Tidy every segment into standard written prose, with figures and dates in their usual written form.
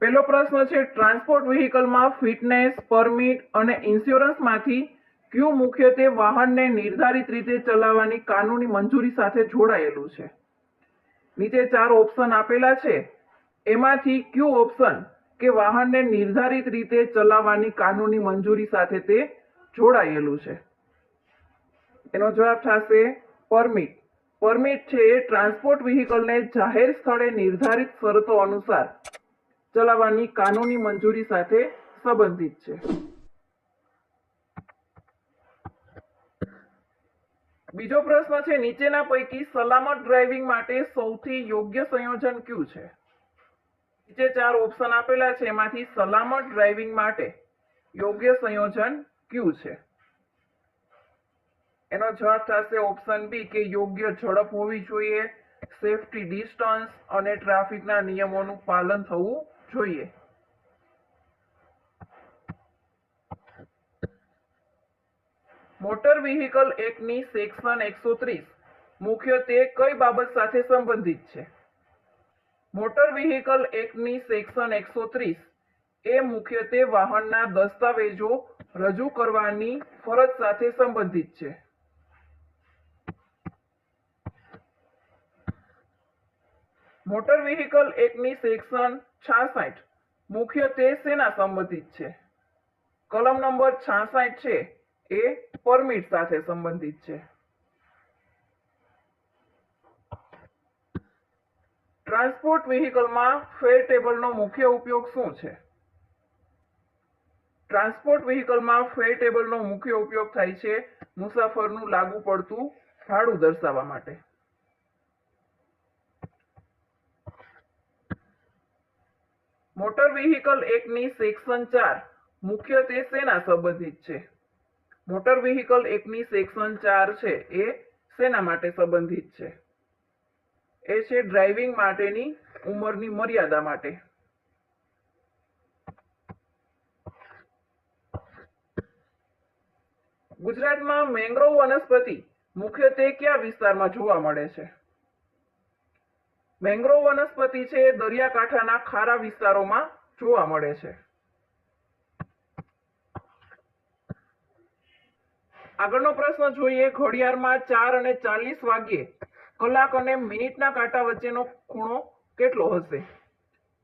પહેલો પ્રશ્ન છે, ટ્રાન્સપોર્ટ વ્હીકલમાં ફિટનેસ, પરમિટ અને ઇન્સ્યોરન્સમાંથી કયું મુખ્યત્વે વાહનને નિર્ધારિત રીતે ચલાવવાની કાનૂની મંજૂરી સાથે જોડાયેલું છે? નીચે 4 ઓપ્શન આપેલા છે, એમાંથી કયું ઓપ્શન કે વાહનને નિર્ધારિત રીતે ચલાવવાની કાનૂની મંજૂરી સાથે તે જોડાયેલું છે? એનો જવાબ થશે પરમિટ. પરમિટ છે એ ટ્રાન્સપોર્ટ વ્હીકલને જાહેર સ્થળે નિર્ધારિત શરતો અનુસાર ચલાવવાની કાનૂની મંજૂરી સાથે સંબંધિત છે. બીજો પ્રશ્ન છે, નીચેના પૈકી સલામત ડ્રાઇવિંગ માટે સૌથી યોગ્ય સંયોજન કયું છે? નીચે 4 ઓપ્શન આપેલા છે, એમાંથી સલામત ડ્રાઇવિંગ માટે યોગ્ય સંયોજન કયું છે? એનો જવાબ થશે ઓપ્શન બી કે યોગ્ય ઝડપ હોવી જોઈએ, સેફટી ડિસ્ટન્સ અને ટ્રાફિકના નિયમોનું પાલન થવું જોઈએ. મોટર વ્હીકલ એક્ટની સેક્શન 130 મુખ્યત્વે કઈ બાબત સાથે સંબંધિત છે? મોટર વ્હીકલ એક્ટની સેક્શન 130 એ મુખ્યત્વે વાહનના દસ્તાવેજો રજૂ કરવાની ફરજ સાથે સંબંધિત છે. મોટર વ્હીકલ એક્ટની સેક્શન 66 મુખ્યત્વે શેના સંબંધિત છે? કલમ નંબર 66 છે એ પરમિટ સાથે સંબંધિત છે. ટ્રાન્સપોર્ટ વ્હીકલમાં ફેર ટેબલનો મુખ્ય ઉપયોગ શું છે? ટ્રાન્સપોર્ટ વ્હીકલમાં ફેર ટેબલનો મુખ્ય ઉપયોગ થાય છે મુસાફરનું લાગુ પડતું ભાડું દર્શાવવા માટે. મોટર વ્હીકલ એક્ટની સેક્શન 4 મુખ્યત્વે શેના સંબંધિત છે? મોટર વ્હીકલ એક્ટની સેક્શન 4 છે એ શેના માટે સંબંધિત છે? એ છે ડ્રાઇવિંગ માટેની ઉંમરની મર્યાદા માટે. ગુજરાતમાં મેંગ્રોવ વનસ્પતિ મુખ્યત્વે કયા વિસ્તારમાં જોવા મળે છે? મેંગ્રોવ વનસ્પતિ છે એ દરિયાકાંઠાના ખારા વિસ્તારોમાં જોવા મળે છે. આગળનો પ્રશ્ન જોઈએ, ઘડિયાળમાં 4 અને 40 વાગ્યે કલાક અને મિનિટના કાંટા વચ્ચેનો ખૂણો કેટલો હશે?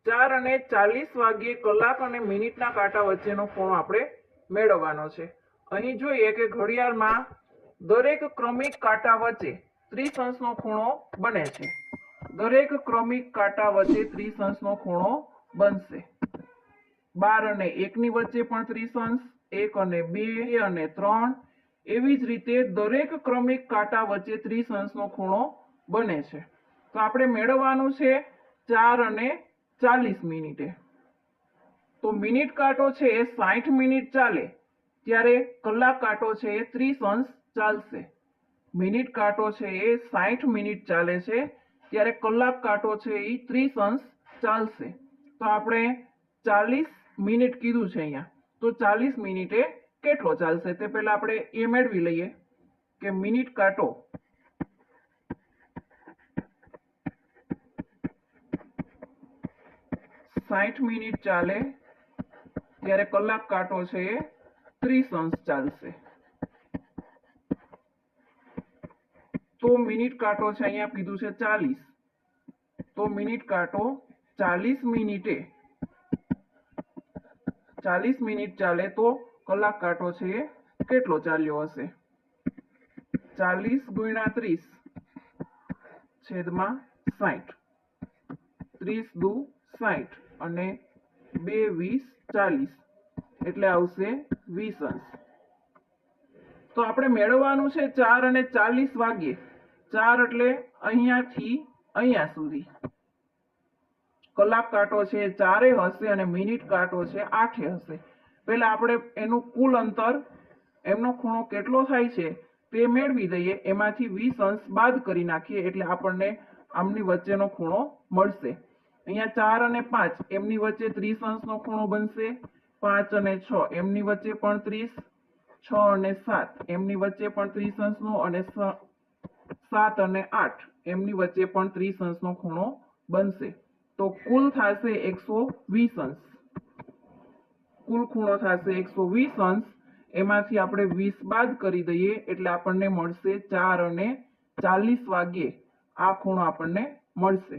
4 અને 40 વાગ્યે કલાક અને મિનિટના કાંટા વચ્ચેનો ખૂણો આપણે મેળવવાનો છે. અહીં જોઈએ કે ઘડિયાળમાં દરેક ક્રમિક કાંટા વચ્ચે 30 અંશનો ખૂણો બને છે. દરેક ક્રમિક કાંટા વચ્ચે 30 અંશનો ખૂણો બનશે. 12 અને 1 ની વચ્ચે પણ 30 અંશ, 1 અને 2 અને 3, એવી જ રીતે દરેક ક્રમિક કાંટા વચ્ચે 30 અંશનો ખૂણો બને છે. તો આપણે મેળવવાનું છે 4 અને 40 મિનિટે. તો મિનિટ કાંટો છે એ 60 મિનિટ ચાલે ત્યારે કલાક કાંટો છે એ 30 અંશ ચાલશે. મિનિટ કાંટો છે એ 60 મિનિટ ચાલે છે ત્યારે કલાક કાંટો છે એ 30 અંશ ચાલશે. તો આપણે 40 મિનિટ કીધું છે અહીંયા, તો 40 મિનિટે કેટલો ચાલશે તે પહેલા આપણે એ મેળવી લઈએ કે મિનિટ કાંટો સાઠ મિનિટ ચાલે ત્યારે કલાક કાંટો છે એ 30 અંશ ચાલશે. તો મિનિટ કાંટો છે અહીંયા કીધું છે 40, તો મિનિટ કાંટો 40 મિનિટે 40 મિનિટ ચાલે તો કલાક કાંટો છે એ કેટલો ચાલ્યો હશે? 40 ગુણ્યા 30 છેદમાં 60, 30 દુ 60 અને 2 20 40 એટલે આવશે 20 અંશ. તો આપણે મેળવવાનું છે 4 અને 40 વાગ્યે. 4 એટલે અહીંયાથી અહીંયા સુધી કલાક કાંટો છે 4 હશે અને મિનિટ કાંટો છે 8 હશે. પહેલા આપણે એનું કુલ અંતર, એમનો ખૂણો કેટલો થાય છે તે મેળવી દઈએ. એમાંથી 20 અંશ બાદ કરી નાખીએ એટલે આપણને આમની વચ્ચેનો ખૂણો મળશે. અહીંયા 4 અને 5 એમની વચ્ચે 30 અંશનો ખૂણો બનશે. 5 અને 6 એમની વચ્ચે પણ 30, 6 અને 7 એમની વચ્ચે પણ 30 અંશનો અને 7 અને 8 એમની વચ્ચે પણ 30 અંશનો ખૂણો બનશે. તો કુલ થશે 120 અંશ. કુલ ખૂણો થશે 120 અંશ. એમાંથી આપણે 20 બાદ કરી દઈએ એટલે આપણને મળશે 4 અને 40 વાગ્યે આ ખૂણો આપણને મળશે.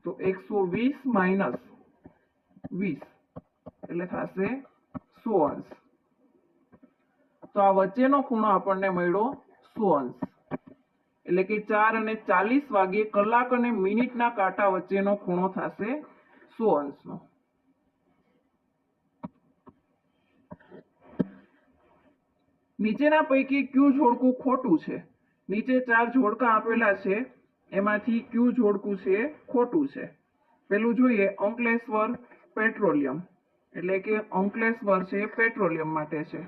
તો 120 માઇનસ 20 એટલે થશે 100 અંશ. તો આ વચ્ચેનો ખૂણો આપણને મળ્યો 100 અંશ. એટલે કે 4 અને 40 વાગ્યે કલાક અને મિનિટના કાંટા વચ્ચેનો ખૂણો થશે 100 અંશનો. નીચેના પૈકી ક્યુ જોડકું ખોટું છે? નીચે 4 જોડકા આપેલા છે, એમાંથી ક્યુ જોડકું છે ખોટું છે? પેલું જોઈએ, અંકલેશ્વર પેટ્રોલિયમ, એટલે કે અંકલેશ્વર છે પેટ્રોલિયમ માટે છે.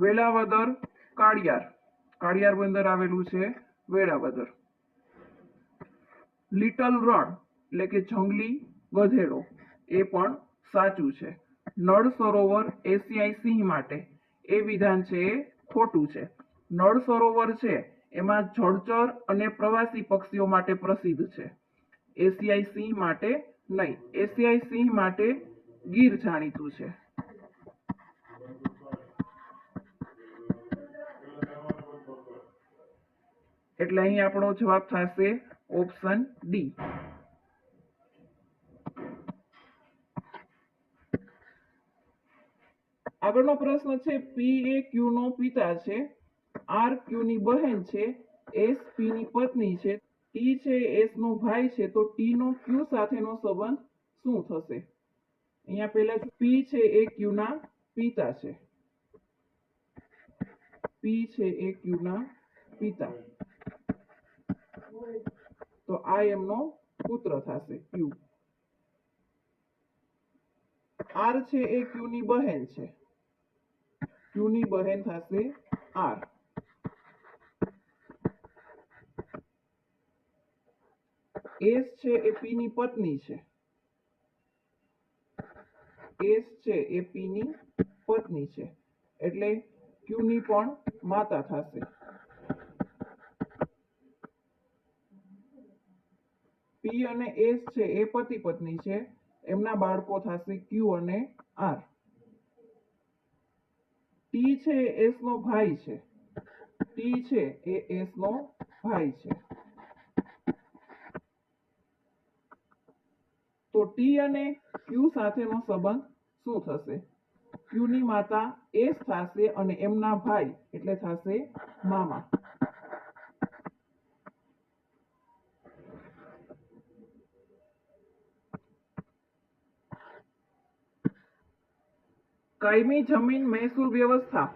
વેળાવદર કાળિયાર, કાળિયાર બંદર આવેલું છે વેળાવદર. લિટલ રણ એટલે કે જંગલી ગધેડો, એ પણ સાચું છે. નળ સરોવર એશિયાઈ સિંહ માટે, એ વિધાન છે એ ખોટું છે. નળ સરોવર છે એમાં જળચર અને પ્રવાસી પક્ષીઓ માટે પ્રસિદ્ધ છે, એશિયાઈ સિંહ માટે નહીં. એશિયાઈ સિંહ માટે ગીર જાણીતું છે. એટલે અહીં આપણો જવાબ થશે ઓપ્શન ડી. આગળનો પ્રશ્ન છે, પી એ ક્યુ નો પિતા છે, આર ક્યુ ની બહેન છે, એસ પી ની પત્ની છે, ટી છે એસ નો ભાઈ છે, તો ટી નો ક્યુ સાથેનો સંબંધ શું થશે? અહીંયા પહેલા પી છે એ ક્યુ ના પિતા છે. પી છે એ ક્યુ ના પિતા, તો આ એમનો પુત્ર થશે ક્યુ. આર છે એ ક્યુ ની બહેન છે, ક્યુ ની બહેન થશે આર. એસ છે એ પી ની પત્ની છે, એસ છે એ પી ની પત્ની છે, એટલે ક્યુ ની પણ માતા થશે. પી અને એસ છે એ પતિ પત્ની છે, એમના બાળકો થશે ક્યુ અને આર. ટી છે એ એસ નો ભાઈ છે, ટી છે એ એસ નો ભાઈ છે, તો ટી અને ક્યુ સાથેનો સંબંધ શું થશે? ક્યુ ની માતા એસ થશે અને એમના ભાઈ એટલે થશે મામા. કાયમી જમીન મહેસૂલ વ્યવસ્થા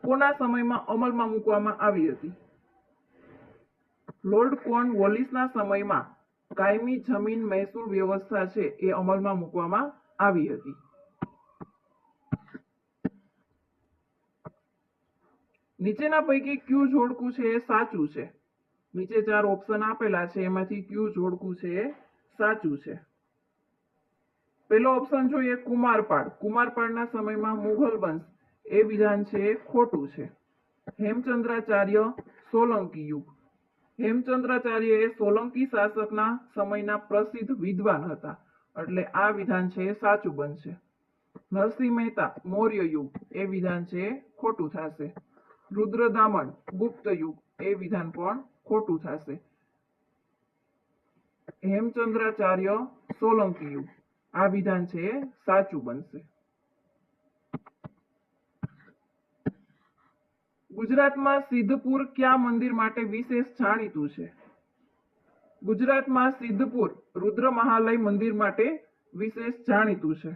કોના સમયમાં અમલમાં મૂકવામાં આવી હતી? લોર્ડ કોર્નવોલિસના સમયમાં કાયમી જમીન મહેસૂલ વ્યવસ્થા છે એ અમલમાં મૂકવામાં આવી હતી. નીચેના પૈકી ક્યુ જોડકું છે એ સાચું છે? નીચે 4 ઓપ્શન આપેલા છે, એમાંથી ક્યુ જોડકું છે એ સાચું છે? પહેલો ઓપ્શન જોઈએ, કુમારપાળ. કુમારપાળના સમયમાં મુઘલ વંશ, એ વિધાન છે એ ખોટું છે. હેમચંદ્રાચાર્ય સોલંકી યુગ, હેમચંદ્રાચાર્ય એ સોલંકી શાસકના સમયના પ્રસિદ્ધ વિદ્વાન હતા, એટલે આ વિધાન છે એ સાચું બનશે. નરસિંહ મહેતા મૌર્ય યુગ, એ વિધાન છે એ ખોટું થશે. રુદ્રદામન ગુપ્ત યુગ, એ વિધાન પણ ખોટું થશે. હેમચંદ્રાચાર્ય સોલંકી યુગ, આ વિધાન છે એ સાચું બનશે. ગુજરાતમાં સિદ્ધપુર કયા મંદિર માટે વિશેષ જાણીતું છે? ગુજરાતમાં સિદ્ધપુર રુદ્ર મહાલય મંદિર માટે વિશેષ જાણીતું છે.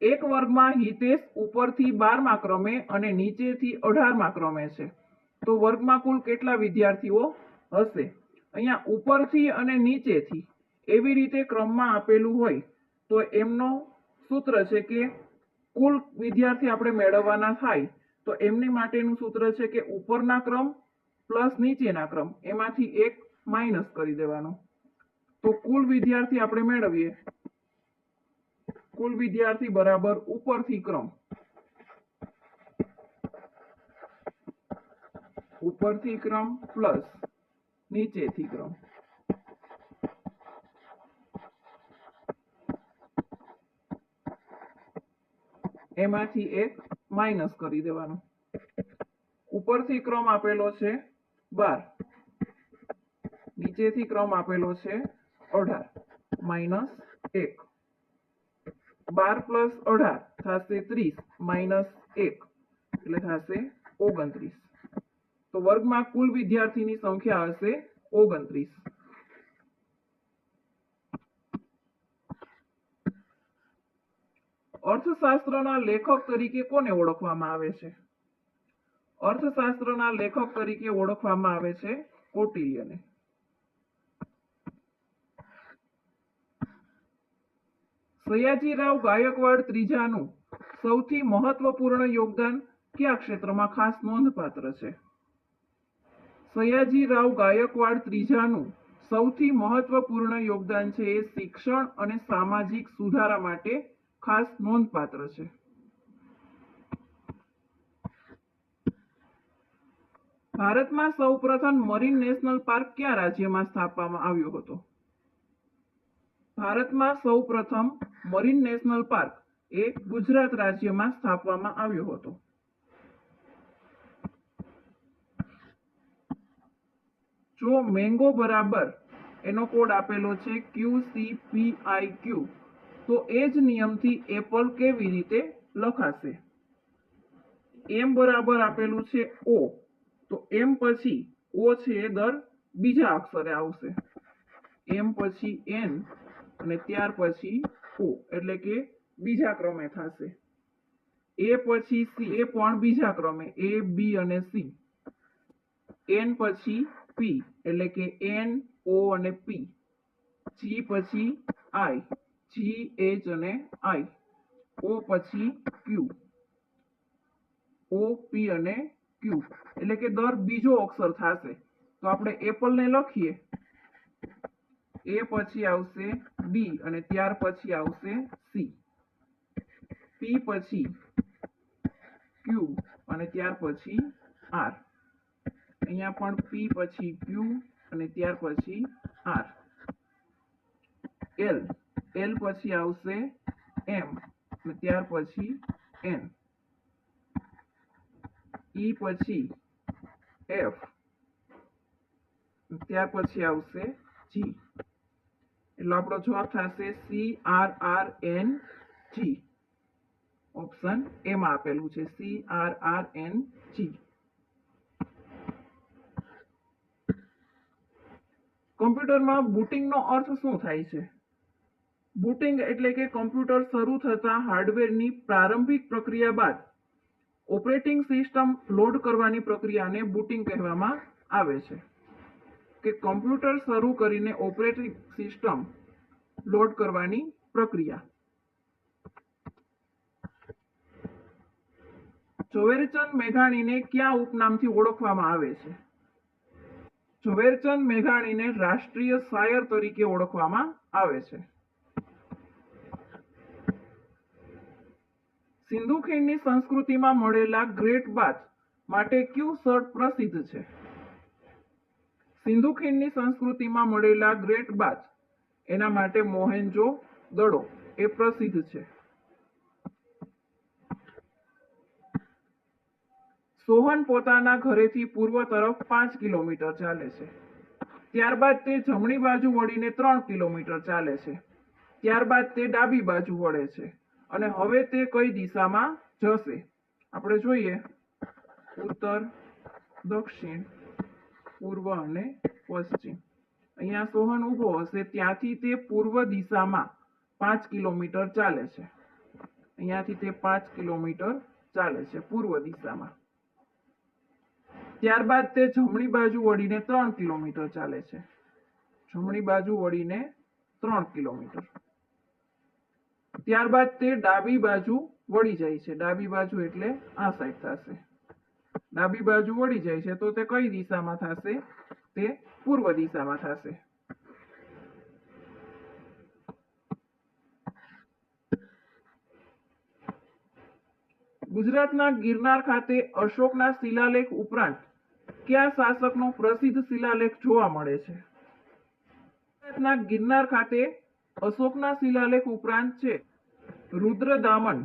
એક વર્ગમાં હિતેશ ઉપરથી 12મા ક્રમે અને નીચેથી 18મા ક્રમે છે, તો વર્ગમાં કુલ કેટલા વિદ્યાર્થીઓ હશે? અહીંયા ઉપરથી અને નીચેથી એવી રીતે ક્રમમાં આપેલું હોય તો એમનો સૂત્ર છે કે કુલ વિદ્યાર્થી આપણે મેળવવાના થાય તો એમની માટેનું સૂત્ર છે કે ઉપરના ક્રમ પ્લસ નીચેના ક્રમ, એમાંથી એક માઇનસ કરી દેવાનો. તો કુલ વિદ્યાર્થી આપણે મેળવીએ, કુલ વિદ્યાર્થી બરાબર ઉપરથી ક્રમ, ઉપરથી ક્રમ પ્લસ નીચેથી ક્રમ. એમાંથી એક માઇનસ કરી દેવાનો. ઉપરથી ક્રમ આપેલો છે 12, નીચેથી ક્રમ આપેલો છે 18 માઇનસ 1. 12 પ્લસ 18 થશે 30 માઇનસ 1 એટલે થશે 29. તો વર્ગમાં કુલ વિદ્યાર્થીની સંખ્યા હશે 29. અર્થશાસ્ત્રના લેખક તરીકે કોને ઓળખવામાં આવે છે? અર્થશાસ્ત્રના લેખક તરીકે ઓળખવામાં આવે છે કૌટિલ્યને. સયાજીરાવ ગાયકવાડ ત્રીજાનું સૌથી મહત્વપૂર્ણ યોગદાન કયા ક્ષેત્રમાં ખાસ નોંધપાત્ર છે? સયાજીરાવ ગાયકવાડ ત્રીજાનું સૌથી મહત્વપૂર્ણ યોગદાન છે એ શિક્ષણ અને સામાજિક સુધારા માટે ખાસ નોંધપાત્ર છે. ભારતમાં સૌપ્રથમ મરીન નેશનલ પાર્ક કયા રાજ્યમાં સ્થાપવામાં આવ્યો હતો? ભારતમાં સૌપ્રથમ મરીન નેશનલ પાર્ક એ ગુજરાત રાજ્યમાં સ્થાપવામાં આવ્યો હતો. જો મેંગો બરાબર એનો કોડ આપેલો છે QCPIQ, તો એ જ નિયમથી એપલ કેવી રીતે લખાશે? એમ બરાબર આપેલું છે O, તો એમ પછી O છે એ દર બીજા અક્ષરે આવશે. એમ પછી N અને ત્યાર પછી O એટલે કે બીજા ક્રમે થશે. એ પછી C એ પણ બીજા ક્રમે A, B અને C. N પછી P એટલે કે N, O અને P. G પછી I, G, H અને I. O પછી Q, O, P અને Q એટલે કે દર બીજો અક્ષર થશે. તો આપણે એપલ ને લખીએ. એ પછી આવશે B અને ત્યાર પછી આવશે C. P પછી Q અને ત્યાર પછી R. અહીંયા પણ P પછી Q અને ત્યાર પછી R. L પછી આવશે M અને ત્યાર પછી N. E પછી F ત્યાર પછી આવશે G. એટલે આપણો જવાબ થશે CRRNG. ઓપ્શન એ માં આપેલું છે CRRNG. કમ્પ્યુટરમાં બુટિંગનો અર્થ શું થાય છે? બુટિંગ એટલે કે કમ્પ્યુટર શરૂ થતા હાર્ડવેરની પ્રારંભિક પ્રક્રિયા બાદ ઓપરેટિંગ સિસ્ટમ લોડ કરવાની પ્રક્રિયાને બુટિંગ કહેવામાં આવે છે. કે કમ્પ્યુટર શરૂ કરીને ઓપરેટિંગ સિસ્ટમ લોડ કરવાની પ્રક્રિયા. ઝવેરચંદ મેઘાણીને કયા ઉપનામથી ઓળખવામાં આવે છે? ઝવેરચંદ મેઘાણીને રાષ્ટ્રીય શાયર તરીકે ઓળખવામાં આવે છે. સિંધુ ખીણની સંસ્કૃતિમાં મળેલા ગ્રેટ બાથ માટે કયું સ્થળ પ્રસિદ્ધ છે? સિંધુ ખીણની સંસ્કૃતિમાં મળેલા ગ્રેટ બાથ એના માટે મોહેન્જો દડો એ પ્રસિદ્ધ છે. સોહન પોતાના ઘરેથી પૂર્વ તરફ 5 કિલોમીટર ચાલે છે. ત્યારબાદ તે જમણી બાજુ વળીને 3 કિલોમીટર ચાલે છે. ત્યારબાદ તે ડાબી બાજુ વળે છે અને હવે તે કઈ દિશામાં જશે? આપણે જોઈએ ઉત્તર, દક્ષિણ, પૂર્વ અને પશ્ચિમ. અહીંયા સોહન ઊભો હશે ત્યાંથી તે પૂર્વ દિશામાં 5 કિલોમીટર ચાલે છે. અહીંયાથી તે 5 કિલોમીટર ચાલે છે પૂર્વ દિશામાં. ત્યારબાદ તે જમણી બાજુ વળીને 3 કિલોમીટર ચાલે છે. જમણી બાજુ વળીને 3 કિલોમીટર. ત્યારબાદ તે ડાબી બાજુ વળી જાય છે. ડાબી બાજુ એટલે આ સાઈડ થશે. ડાબી બાજુ વળી જાય છે તો તે કઈ દિશામાં થશે? તે પૂર્વ દિશામાં થશે. ગુજરાતના ગિરનાર ખાતે અશોકના શિલાલેખ ઉપરાંત કયા શાસકનો પ્રસિદ્ધ શિલાલેખ જોવા મળે છે? ગુજરાતના ગિરનાર ખાતે અશોકના શિલાલેખ ઉપરાંત છે રુદ્રદામન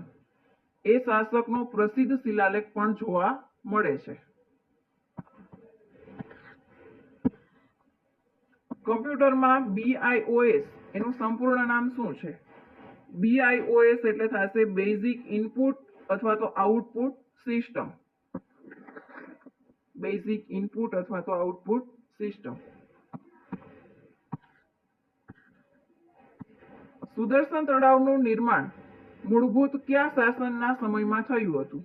એ શાસકનો પ્રસિદ્ધ શિલાલેખ પણ જોવા મળે છે. કમ્પ્યુટરમાં BIOS એનું સંપૂર્ણ નામ શું છે? BIOS એટલે થશે બેઝિક ઇનપુટ અથવા તો આઉટપુટ સિસ્ટમ. બેઝિક ઇનપુટ અથવા તો આઉટપુટ સિસ્ટમ. સુદર્શન તળાવનું નિર્માણ મૂળભૂત કયા શાસનના સમયમાં થયું હતું?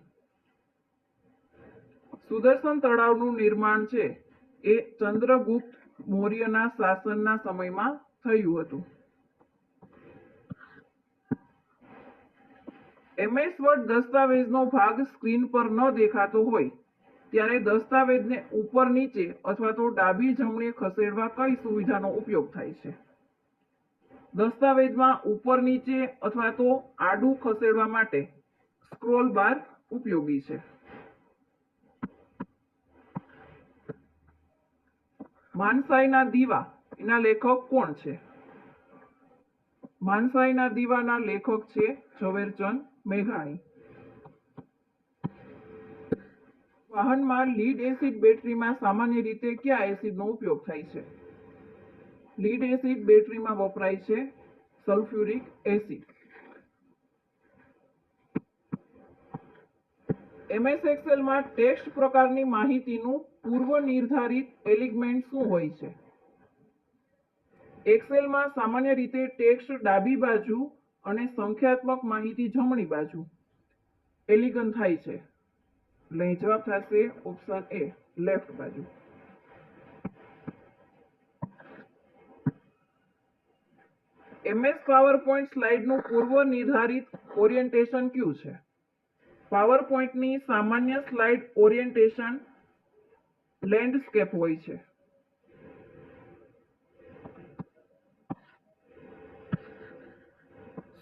સુદર્શન તળાવનું નિર્માણ છે એ ચંદ્રગુપ્ત મૌર્યના શાસનના સમયમાં થયું હતું. MS વર્ડ દસ્તાવેજનો ભાગ સ્ક્રીન પર ન દેખાતો હોય ત્યારે દસ્તાવેજને ઉપર નીચે અથવા તો ડાબી જમણે ખસેડવા કઈ સુવિધાનો ઉપયોગ થાય છે? દસ્તાવેજમાં ઉપર નીચે અથવા તો આડું ખસેડવા માટે સ્ક્રોલ બાર ઉપયોગી છે. માનસાઈના દીવા એના લેખક કોણ છે? માનસાઈના દીવાના લેખક છે ઝવેરચંદ મેઘાણી. વાહનમાં લીડ એસિડ બેટરીમાં સામાન્ય રીતે કયા એસિડનો ઉપયોગ થાય છે? લીડ એસિડ બેટરીમાં વપરાય છે સલ્ફ્યુરિક એસિડ. MS એક્સેલમાં ટેક્સ્ટ પ્રકારની માહિતીનું પૂર્વ નિર્ધારિત એલિમેન્ટ શું હોય છે? એક્સેલમાં સામાન્ય રીતે ટેક્સ્ટ ડાબી બાજુ અને સંખ્યાત્મક માહિતી જમણી બાજુ એલિગન થાય છે. એટલે જવાબ થશે ઓપ્શન A લેફ્ટ બાજુ. MS પાવરપોઈન્ટ સ્લાઇડનું પૂર્વ નિર્ધારિત ઓરિએન્ટેશન કયું છે? પાવરપોઈન્ટની સામાન્ય સ્લાઇડ ઓરિએન્ટેશન લેન્ડસ્કેપ હોય છે.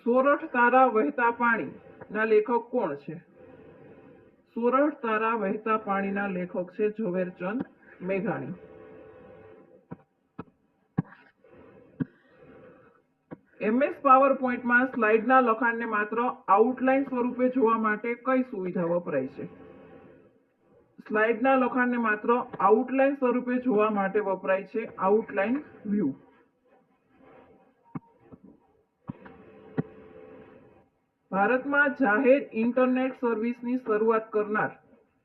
સોરઠ તારા વહેતા પાણીના લેખક કોણ છે? સોરઠ તારા વહેતા પાણીના લેખક છે ઝવેરચંદ મેઘાણી. MS પાવરપોઈન્ટમાં સ્લાઇડના લખાણને માત્ર આઉટલાઇન સ્વરૂપે જોવા માટે કઈ સુવિધા વપરાય છે? સ્લાઇડના લખાણને માત્ર આઉટલાઇન સ્વરૂપે જોવા માટે વપરાય છે આઉટલાઇન વ્યૂ. ભારતમાં જાહેર ઇન્ટરનેટ સર્વિસની શરૂઆત કરનાર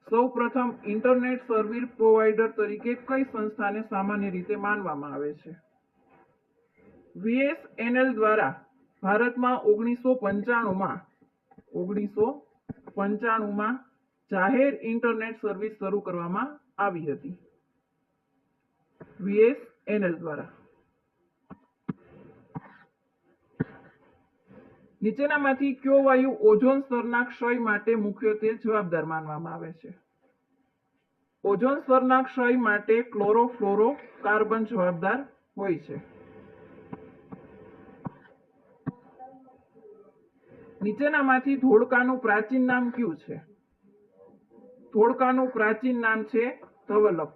સૌપ્રથમ ઇન્ટરનેટ સર્વિસ પ્રોવાઇડર તરીકે કઈ સંસ્થાને સામાન્ય રીતે માનવામાં આવે છે? VSNL દ્વારા ભારતમાં 1995માં જાહેર ઇન્ટરનેટ સર્વિસ શરૂ કરવામાં આવી હતી. VSNL દ્વારા. નીચેનામાંથી કયો વાયુ ઓઝોન સ્તરના ક્ષય માટે મુખ્યત્વે જવાબદાર માનવામાં આવે છે? ઓઝોન સ્તરના ક્ષય માટે ક્લોરોફ્લોરોકાર્બન જવાબદાર હોય છે. નીચેનામાંથી ધોળકાનું પ્રાચીન નામ કયું છે? ધોળકાનું પ્રાચીન નામ છે ધવલક.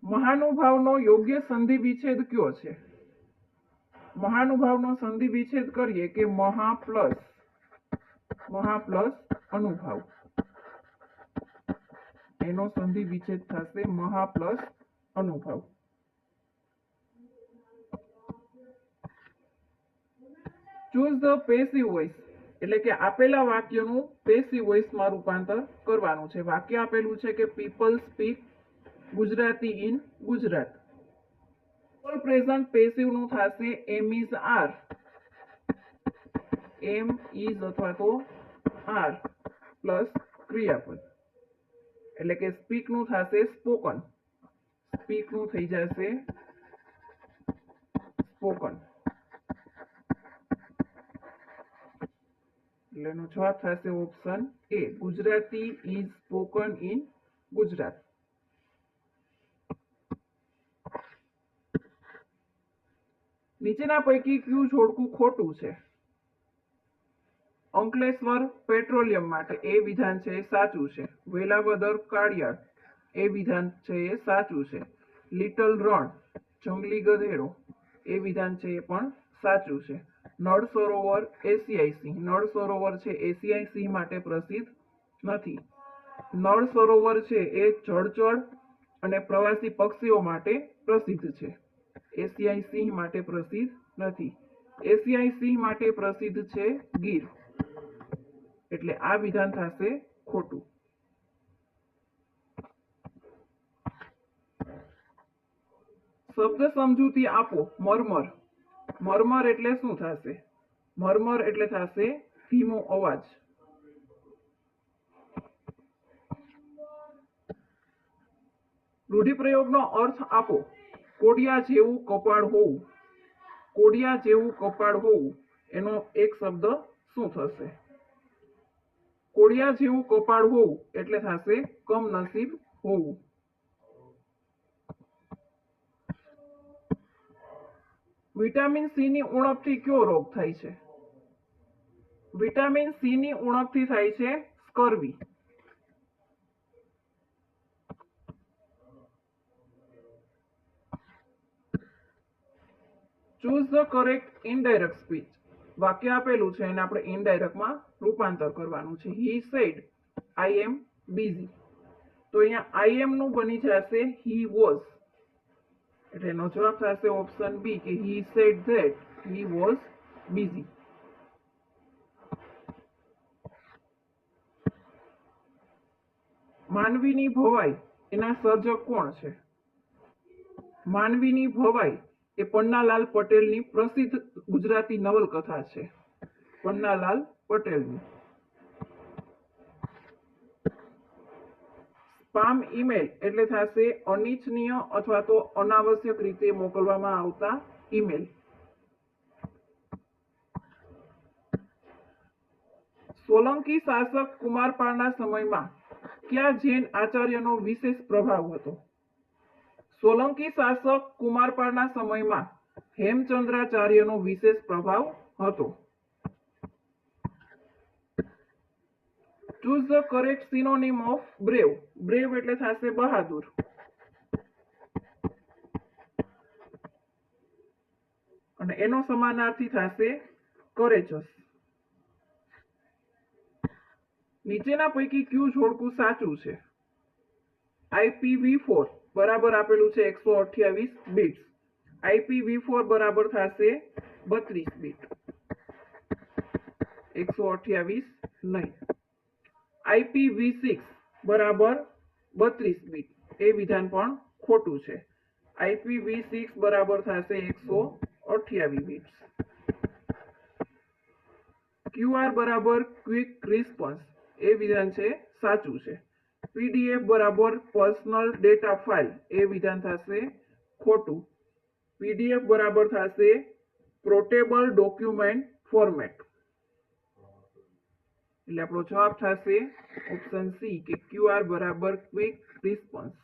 મહાનુભાવનો યોગ્ય સંધિ વિચ્છેદ કયો છે? મહાનુભાવનો સંધિ વિચ્છેદ કરીએ કે મહા પ્લસ અનુભાવ. એનો સંધિ વિચ્છેદ થશે મહા પ્લસ અનુભાવ. ચૂઝ ધ પેસિવ વોઇસ એટલે કે આપેલા વાક્યનું પેસિવ વોઇસમાં રૂપાંતર કરવાનું છે. વાક્ય આપેલું છે કે people speak Gujarati in Gujarat. All present passive નું થશે એમ ઇઝ આર. એમ ઇઝ અથવા તો આર પ્લસ ક્રિયાપદ એટલે કે સ્પીક નું થશે સ્પોકન. સ્પીક નું થઈ જશે સ્પોકન. એટલે એનો જવાબ થશે option A Gujarati is spoken in Gujarat. નીચેના પૈકી કયું જોડકું ખોટું છે? અંકલેશ્વર પેટ્રોલિયમ માટે એ વિધાન છે એ સાચું છે. વેલાવદર કાળિયાર એ વિધાન છે એ સાચું છે. લિટલ રણ જંગલી ગધેડો એ વિધાન છે એ પણ સાચું છે. નળ સરોવર એશિયાઈ સિંહ, નળ સરોવર છે એશિયાઈ સિંહ માટે પ્રસિદ્ધ નથી. નળ સરોવર છે એ જળચર અને પ્રવાસી પક્ષીઓ માટે પ્રસિદ્ધ છે. એશિયાઈ સિંહ માટે પ્રસિદ્ધ નથી. એશિયાઈ સિંહ માટે પ્રસિદ્ધ છે ગીર. એટલે આ વિધાન થશે ખોટું. શબ્દ સમજૂતી આપો. મરમર, મરમર એટલે શું થશે? મરમર એટલે થશે ધીમો અવાજ. રૂઢિપ્રયોગનો અર્થ આપો. કોડિયા જેવું કપાળ હોવું. કોડિયા જેવું કપાળ હોવું એનો એક શબ્દ શું થશે? કોડિયા જેવું કપાળ હોવું એટલે થશે કમનસીબ હોવું. વિટામિન સી ની ઉણપથી કયો રોગ થાય છે? વિટામિન સી ની ઉણપથી થાય છે scurvy. Choose the correct indirect speech. વાક્ય આપેલું છે એને આપણે ઇનડાયરેક્ટમાં રૂપાંતર કરવાનું છે. He said I am busy. તો અહીંયા આઈ એમ નું બની જશે હી વોઝ. એટલે એનો જવાબ થશે ઓપ્શન બી કે he said that he was busy. માનવીની ભવાઈ એના સર્જક કોણ છે? માનવીની ભવાઈ એ પન્નાલાલ પટેલની પ્રસિદ્ધ ગુજરાતી નવલકથા છે. પન્નાલાલ પટેલની. સ્પામ ઈમેલ એટલે થશે અનિચ્છનીય અથવા તો અનાવશ્યક રીતે મોકલવામાં આવતા ઈમેલ. સોલંકી શાસક કુમારપાળના સમયમાં કયા જૈન આચાર્યનો વિશેષ પ્રભાવ હતો? સોલંકી શાસક કુમારપાળના સમયમાં હેમચંદ્રાચાર્યનો વિશેષ પ્રભાવ હતો. Choose the correct synonym of brave. Brave એટલે થશે બહાદુર. અને એનો સમાનાર્થી થશે કરેજસ. નીચેના પૈકી કયું જોડકું સાચું છે? IPv4 બરાબર આપેલું છે 128 બિટ્સ. IPv4 બરાબર થશે 32 બીટ. 128 નહીં. IPv6 બરાબર 32 બીટ. એ વિધાન પણ ખોટું છે. IPv6 બરાબર થશે 128 બીટ્સ. QR બરાબર ક્વિક રિસ્પોન્સ એ વિધાન છે સાચું છે. PDF બરાબર પર્સનલ ડેટા ફાઇલ એ વિધાન થશે ખોટું. PDF બરાબર થશે પોર્ટેબલ ડોક્યુમેન્ટ ફોર્મેટ. એટલે આપણો જવાબ થશે ઓપ્શન સી કે QR બરાબર ક્વિક રિસ્પોન્સ.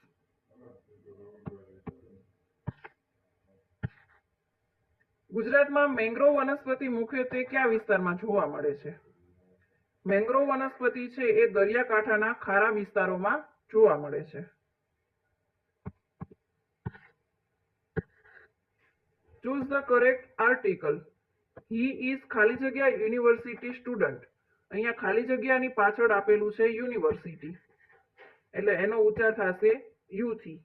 ગુજરાતમાં મેંગ્રોવ વનસ્પતિ મુખ્યત્વે કયા વિસ્તારમાં જોવા મળે છે? મેંગ્રોવ વનસ્પતિ છે એ દરિયાકાંઠાના ખારા વિસ્તારોમાં જોવા મળે છે. Choose the correct article. He is ખાલી જગ્યા યુનિવર્સિટી સ્ટુડન્ટ. અહીંયા ખાલી જગ્યાની પાછળ આપેલું છે યુનિવર્સિટી. એટલે એનો ઉચ્ચાર થશે યુ થી.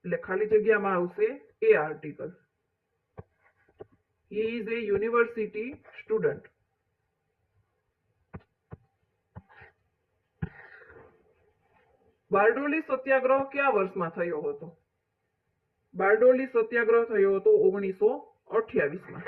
એટલે ખાલી જગ્યામાં આવશે એ article. He is a university student. Bardoli Satyagraha કયા વર્ષમાં થયો હતો? બારડોલી સત્યાગ્રહ થયો હતો 1928માં.